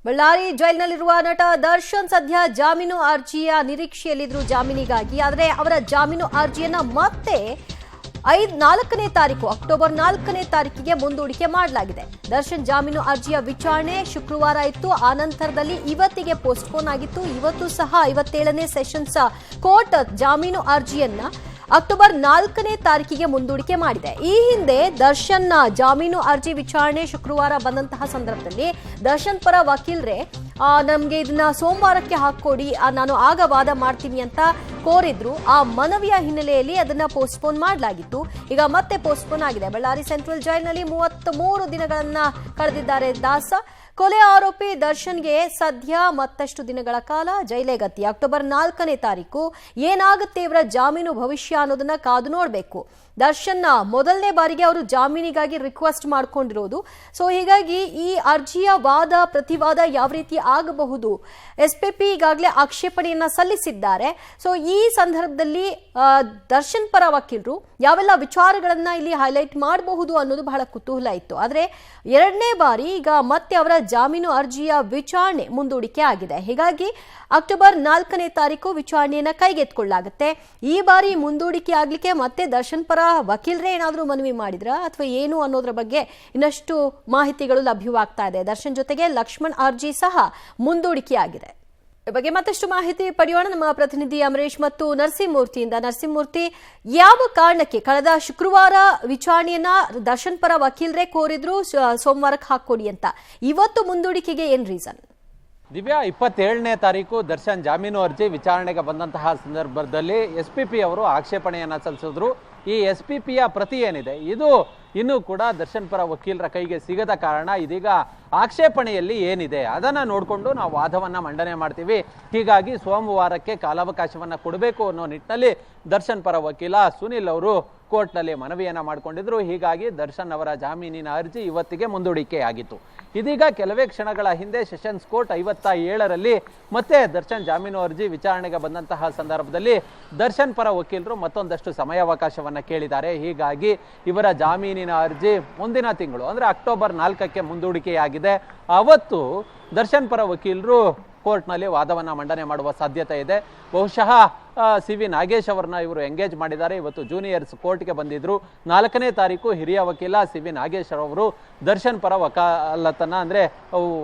ಬಳ್ಳಾರಿ ಜೈಲಿನಲ್ಲಿರುವ ನಟ ದರ್ಶನ್ ಸದ್ಯ ಜಾಮೀನು ಅರ್ಜಿಯ ನಿರೀಕ್ಷೆಯಲ್ಲಿದ್ರು ಜಾಮೀನಿಗಾಗಿ. ಆದರೆ ಅವರ ಜಾಮೀನು ಅರ್ಜಿಯನ್ನ ಮತ್ತೆ 4ನೇ ತಾರೀಕು ಅಕ್ಟೋಬರ್ 4ನೇ ತಾರೀಕಿಗೆ ಮುಂದೂಡಿಕೆ ಮಾಡಲಾಗಿದೆ. ದರ್ಶನ್ ಜಾಮೀನು ಅರ್ಜಿಯ ವಿಚಾರಣೆ ಶುಕ್ರವಾರ ಇತ್ತು. ಆ ನಂತರದಲ್ಲಿ ಇವತ್ತಿಗೆ ಪೋಸ್ಟ್ಪೋನ್ ಆಗಿತ್ತು. ಇವತ್ತು ಸಹ 57ನೇ ಸೆಷನ್ಸ್ ಕೋರ್ಟ್ ಜಾಮೀನು ಅರ್ಜಿಯನ್ನ ಅಕ್ಟೋಬರ್ 4ನೇ ತಾರೀಕಿಗೆ ಮುಂದೂಡಿಕೆ ಮಾಡಿದೆ. ಈ ಹಿಂದೆ ದರ್ಶನ್ ಜಾಮೀನು ಅರ್ಜಿ ವಿಚಾರಣೆ ಶುಕ್ರವಾರ ಬಂದಂತಹ ಸಂದರ್ಭದಲ್ಲಿ ದರ್ಶನ್ ಪರ ವಕೀಲರೇ ನಮಗೆ ಇದನ್ನ ಸೋಮವಾರಕ್ಕೆ ಹಾಕೊಡಿ, ನಾನು ಆಗ ವಾದ ಮಾಡ್ತೀನಿ ಅಂತ ಕೋರಿದ್ರು. ಆ ಮನವಿಯ ಹಿನ್ನೆಲೆಯಲ್ಲಿ ಅದನ್ನ ಪೋಸ್ಟ್ಪೋನ್ ಮಾಡಲಾಗಿತ್ತು. ಈಗ ಮತ್ತೆ ಪೋಸ್ಟ್ಪೋನ್ ಆಗಿದೆ. ಬಳ್ಳಾರಿ ಸೆಂಟ್ರಲ್ ಜೈಲಿನಲ್ಲಿ 33 ದಿನಗಳನ್ನ ಕಳೆದಿದ್ದಾರೆ ದಾಸ. ಕೊಲೆ ಆರೋಪಿ ದರ್ಶನ್ಗೆ ಸದ್ಯ ಮತ್ತಷ್ಟು ದಿನಗಳ ಕಾಲ ಜೈಲೇ ಗತಿ. ಅಕ್ಟೋಬರ್ 4ನೇ ತಾರೀಕು ಏನಾಗುತ್ತೆ ಇವರ ಜಾಮೀನು ಭವಿಷ್ಯ ಅನ್ನೋದನ್ನ ಕಾದು ನೋಡಬೇಕು. ದರ್ಶನ್ ಮೊದಲನೇ ಬಾರಿಗೆ ಅವರು ಜಾಮೀನಿಗಾಗಿ ರಿಕ್ವೆಸ್ಟ್ ಮಾಡ್ಕೊಂಡಿರೋದು. ಸೊ ಹೀಗಾಗಿ ಈ ಅರ್ಜಿಯ ವಾದ ಪ್ರತಿವಾದ ಯಾವ ರೀತಿ ಆಗಬಹುದು, SPP ಈಗಾಗಲೇ ಆಕ್ಷೇಪಣೆಯನ್ನ ಸಲ್ಲಿಸಿದ್ದಾರೆ. ಸೊ ಈ ಸಂದರ್ಭದಲ್ಲಿ ದರ್ಶನ್ ಪರ ವಕೀಲರು ಯಾವೆಲ್ಲ ವಿಚಾರಗಳನ್ನ ಇಲ್ಲಿ ಹೈಲೈಟ್ ಮಾಡಬಹುದು ಅನ್ನೋದು ಬಹಳ ಕುತೂಹಲ ಇತ್ತು. ಆದರೆ 2ನೇ ಬಾರಿ ಈಗ ಮತ್ತೆ ಅವರ ಜಾಮೀನು ಅರ್ಜಿಯ ವಿಚಾರಣೆ ಮುಂದೂಡಿಕೆ ಆಗಿದೆ. ಹೀಗಾಗಿ ಅಕ್ಟೋಬರ್ 4ನೇ ತಾರೀಕು ವಿಚಾರಣೆಯನ್ನ ಕೈಗೆತ್ತಿಕೊಳ್ಳಲಾಗುತ್ತೆ. ಈ ಬಾರಿ ಮುಂದೂಡಿಕೆ ಆಗ್ಲಿಕ್ಕೆ ಮತ್ತೆ ದರ್ಶನ್ ಪರ ವಕೀಲರೇ ಏನಾದರೂ ಮನವಿ ಮಾಡಿದ್ರ ಅಥವಾ ಏನು ಅನ್ನೋದ್ರ ಬಗ್ಗೆ ಇನ್ನಷ್ಟು ಮಾಹಿತಿಗಳು ಲಭ್ಯವಾಗ್ತಾ ಇದೆ. ದರ್ಶನ್ ಜೊತೆಗೆ ಲಕ್ಷ್ಮಣ್ ಅರ್ಜಿ ಸಹ ಮುಂದೂಡಿಕೆ ಆಗಿದೆ. ಈ ಬಗ್ಗೆ ಮತ್ತಷ್ಟು ಮಾಹಿತಿ ಪಡೆಯೋಣ ನಮ್ಮ ಪ್ರತಿನಿಧಿ ಅಮರೇಶ್ ಮತ್ತು ನರಸಿಂಹಮೂರ್ತಿಯಿಂದ. ನರಸಿಂಹಮೂರ್ತಿ, ಯಾವ ಕಾರಣಕ್ಕೆ ಕಳೆದ ಶುಕ್ರವಾರ ವಿಚಾರಣೆಯನ್ನ ದರ್ಶನ್ ಪರ ವಕೀಲರೇ ಕೋರಿದ್ರು ಸೋಮವಾರಕ್ಕೆ ಹಾಕೊಡಿ ಅಂತ, ಇವತ್ತು ಮುಂದೂಡಿಕೆಗೆ ಏನ್ ರೀಸನ್? ದಿವ್ಯಾ, 27ನೇ ತಾರೀಕು ದರ್ಶನ್ ಜಾಮೀನು ಅರ್ಜಿ ವಿಚಾರಣೆಗೆ ಬಂದಂತಹ ಸಂದರ್ಭದಲ್ಲಿ SPP ಅವರು ಆಕ್ಷೇಪಣೆಯನ್ನ ಸಲ್ಲಿಸಿದ್ರು. ಈ SPPಯ ಪ್ರತಿ ಏನಿದೆ ಇದು ಇನ್ನೂ ಕೂಡ ದರ್ಶನ್ ಪರ ವಕೀಲರ ಕೈಗೆ ಸಿಗದ ಕಾರಣ ಇದೀಗ ಆಕ್ಷೇಪಣೆಯಲ್ಲಿ ಏನಿದೆ ಅದನ್ನ ನೋಡಿಕೊಂಡು ನಾವು ವಾದವನ್ನ ಮಂಡನೆ ಮಾಡ್ತೀವಿ. ಹೀಗಾಗಿ ಸೋಮವಾರಕ್ಕೆ ಕಾಲಾವಕಾಶವನ್ನ ಕೊಡಬೇಕು ಅನ್ನೋ ನಿಟ್ಟಿನಲ್ಲಿ ದರ್ಶನ್ ಪರ ವಕೀಲ ಸುನಿಲ್ ಅವರು ಕೋರ್ಟ್ನಲ್ಲಿ ಮನವಿಯನ್ನ ಮಾಡಿಕೊಂಡಿದ್ರು. ಹೀಗಾಗಿ ದರ್ಶನ್ ಅವರ ಜಾಮೀನಿನ ಅರ್ಜಿ ಇವತ್ತಿಗೆ ಮುಂದೂಡಿಕೆಯಾಗಿತ್ತು. ಇದೀಗ ಕೆಲವೇ ಕ್ಷಣಗಳ ಹಿಂದೆ ಸೆಷನ್ಸ್ ಕೋರ್ಟ್ 57ರಲ್ಲಿ ಮತ್ತೆ ದರ್ಶನ್ ಜಾಮೀನು ಅರ್ಜಿ ವಿಚಾರಣೆಗೆ ಬಂದಂತಹ ಸಂದರ್ಭದಲ್ಲಿ ದರ್ಶನ್ ಪರ ವಕೀಲರು ಮತ್ತೊಂದಷ್ಟು ಸಮಯಾವಕಾಶವನ್ನ ಕೇಳಿದ್ದಾರೆ. ಹೀಗಾಗಿ ಇವರ ಜಾಮೀನಿನ ಅರ್ಜಿ ಮುಂದಿನ ತಿಂಗಳು ಅಂದ್ರೆ ಅಕ್ಟೋಬರ್ 4ಕ್ಕೆ ಮುಂದೂಡಿಕೆಯಾಗಿದೆ. ಅವತ್ತು ದರ್ಶನ್ ಪರ ವಕೀಲರು ಕೋರ್ಟ್ನಲ್ಲಿ ವಾದವನ್ನ ಮಂಡನೆ ಮಾಡುವ ಸಾಧ್ಯತೆ ಇದೆ. ಬಹುಶಃ CV ನಾಗೇಶ್ ಅವರನ್ನ ಇವರು ಎಂಗೇಜ್ ಮಾಡಿದ್ದಾರೆ. ಇವತ್ತು ಜೂನಿಯರ್ಸ್ ಕೋರ್ಟ್ಗೆ ಬಂದಿದ್ರು. 4ನೇ ತಾರೀಕು ಹಿರಿಯ ವಕೀಲ CV ನಾಗೇಶ್ ಅವರು ದರ್ಶನ್ ಪರ ವಕಾಲತನ ಅಂದ್ರೆ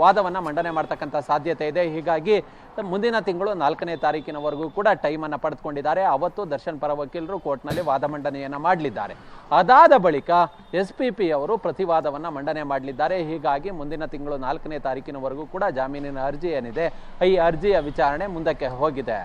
ವಾದವನ್ನ ಮಂಡನೆ ಮಾಡ್ತಕ್ಕಂಥ ಸಾಧ್ಯತೆ ಇದೆ. ಹೀಗಾಗಿ ಮುಂದಿನ ತಿಂಗಳು 4ನೇ ತಾರೀಕಿನವರೆಗೂ ಕೂಡ ಟೈಮ್ ಅನ್ನ ಪಡೆದುಕೊಂಡಿದ್ದಾರೆ. ಅವತ್ತು ದರ್ಶನ್ ಪರ ವಕೀಲರು ಕೋರ್ಟ್ನಲ್ಲಿ ವಾದ ಮಂಡನೆಯನ್ನ ಮಾಡಲಿದ್ದಾರೆ. ಅದಾದ ಬಳಿಕ SPP ಅವರು ಪ್ರತಿವಾದವನ್ನ ಮಂಡನೆ ಮಾಡಲಿದ್ದಾರೆ. ಹೀಗಾಗಿ ಮುಂದಿನ ತಿಂಗಳು 4ನೇ ತಾರೀಕಿನವರೆಗೂ ಕೂಡ ಜಾಮೀನಿನ ಅರ್ಜಿ ಏನಿದೆ ಈ ಅರ್ಜಿಯ ವಿಚಾರಣೆ ಮುಂದಕ್ಕೆ ಹೋಗಿದೆ.